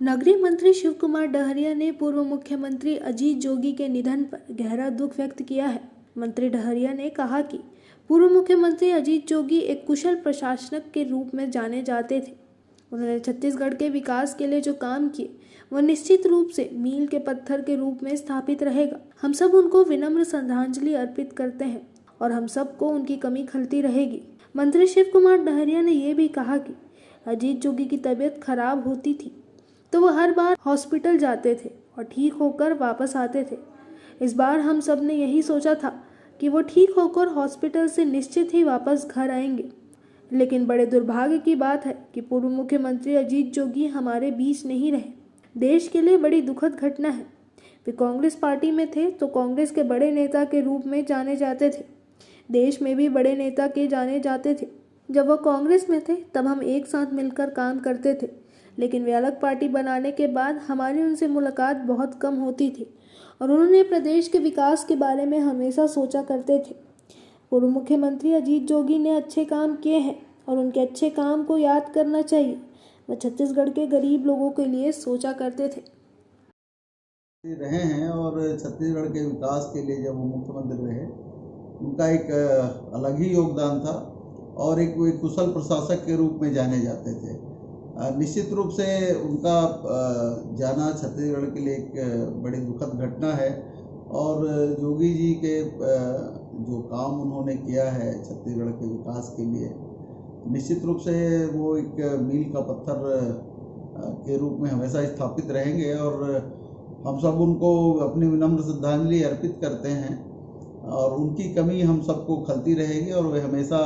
नगरीय मंत्री शिव कुमार डहरिया ने पूर्व मुख्यमंत्री अजीत जोगी के निधन पर गहरा दुख व्यक्त किया है। मंत्री डहरिया ने कहा कि पूर्व मुख्यमंत्री अजीत जोगी एक कुशल प्रशासक के रूप में जाने जाते थे। उन्होंने छत्तीसगढ़ के विकास के लिए जो काम किए वह निश्चित रूप से मील के पत्थर के रूप में स्थापित रहेगा। हम सब उनको विनम्र श्रद्धांजलि अर्पित करते हैं और हम सबको उनकी कमी खलती रहेगी। मंत्री शिव कुमार डहरिया ने यह भी कहा कि अजीत जोगी की तबीयत खराब होती थी तो वो हर बार हॉस्पिटल जाते थे और ठीक होकर वापस आते थे। इस बार हम सब ने यही सोचा था कि वो ठीक होकर हॉस्पिटल से निश्चित ही वापस घर आएंगे, लेकिन बड़े दुर्भाग्य की बात है कि पूर्व मुख्यमंत्री अजीत जोगी हमारे बीच नहीं रहे। देश के लिए बड़ी दुखद घटना है। वे कांग्रेस पार्टी में थे तो कांग्रेस के बड़े नेता के रूप में जाने जाते थे। देश में भी बड़े नेता के जाने जाते थे। जब वह कांग्रेस में थे तब हम एक साथ मिलकर काम करते थे, लेकिन वे अलग पार्टी बनाने के बाद हमारी उनसे मुलाकात बहुत कम होती थी और उन्होंने प्रदेश के विकास के बारे में हमेशा सोचा करते थे। पूर्व मुख्यमंत्री अजीत जोगी ने अच्छे काम किए हैं और उनके अच्छे काम को याद करना चाहिए। वह छत्तीसगढ़ के गरीब लोगों के लिए सोचा करते थे। रहे हैं और छत्तीसगढ़ के विकास के लिए जब वो मुख्यमंत्री रहे उनका एक अलग ही योगदान था और एक कुशल प्रशासक के रूप में जाने जाते थे। निश्चित रूप से उनका जाना छत्तीसगढ़ के लिए एक बड़ी दुखद घटना है और जोगी जी के जो काम उन्होंने किया है छत्तीसगढ़ के विकास के लिए, निश्चित रूप से वो एक मील का पत्थर के रूप में हमेशा स्थापित रहेंगे और हम सब उनको अपनी विनम्र श्रद्धांजलि अर्पित करते हैं और उनकी कमी हम सबको खलती रहेगी और वे हमेशा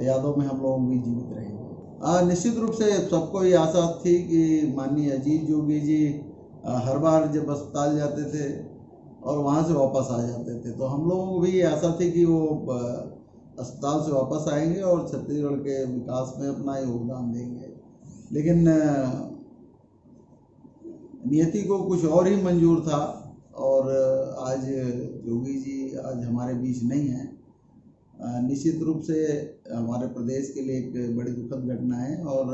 यादों में हम लोगों की जीवित रहेंगे। निश्चित रूप से सबको ये आशा थी कि माननीय अजीत जोगी जी हर बार जब अस्पताल जाते थे और वहाँ से वापस आ जाते थे तो हम लोगों को भी ये आशा थी कि वो अस्पताल से वापस आएंगे और छत्तीसगढ़ के विकास में अपना योगदान देंगे, लेकिन नियति को कुछ और ही मंजूर था और आज जोगी जी आज हमारे बीच नहीं हैं। निश्चित रूप से हमारे प्रदेश के लिए एक बड़ी दुखद घटना है और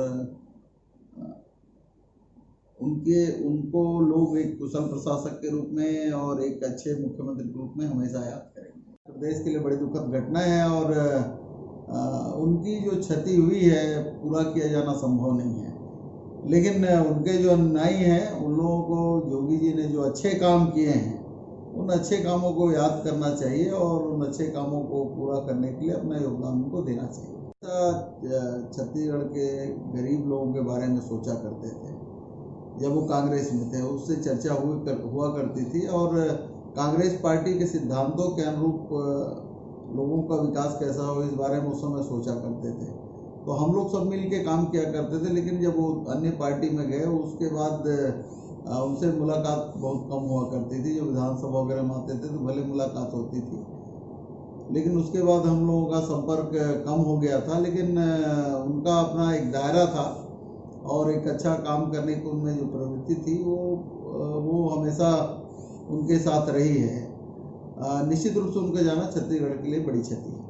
उनको लोग एक कुशल प्रशासक के रूप में और एक अच्छे मुख्यमंत्री के रूप में हमेशा याद करेंगे। प्रदेश के लिए बड़ी दुखद घटना है और उनकी जो क्षति हुई है पूरा किया जाना संभव नहीं है, लेकिन उनके जो अनुयायी हैं उन लोगों को जोगी जी ने जो अच्छे काम किए हैं उन अच्छे कामों को याद करना चाहिए और उन अच्छे कामों को पूरा करने के लिए अपना योगदान उनको देना चाहिए। छत्तीसगढ़ के गरीब लोगों के बारे में सोचा करते थे जब वो कांग्रेस में थे, उससे चर्चा हुआ करती थी और कांग्रेस पार्टी के सिद्धांतों के अनुरूप लोगों का विकास कैसा हो इस बारे में उस समय सोचा करते थे। तो हम लोग सब मिल के काम किया करते थे, लेकिन जब वो अन्य पार्टी में गए उसके बाद उनसे मुलाकात बहुत कम हुआ करती थी। जो विधानसभा वगैरह में आते थे तो भले मुलाकात होती थी, लेकिन उसके बाद हम लोगों का संपर्क कम हो गया था, लेकिन उनका अपना एक दायरा था और एक अच्छा काम करने की उनमें जो प्रवृत्ति थी वो हमेशा उनके साथ रही है। निश्चित रूप से उनका जाना छत्तीसगढ़ के लिए बड़ी क्षति है।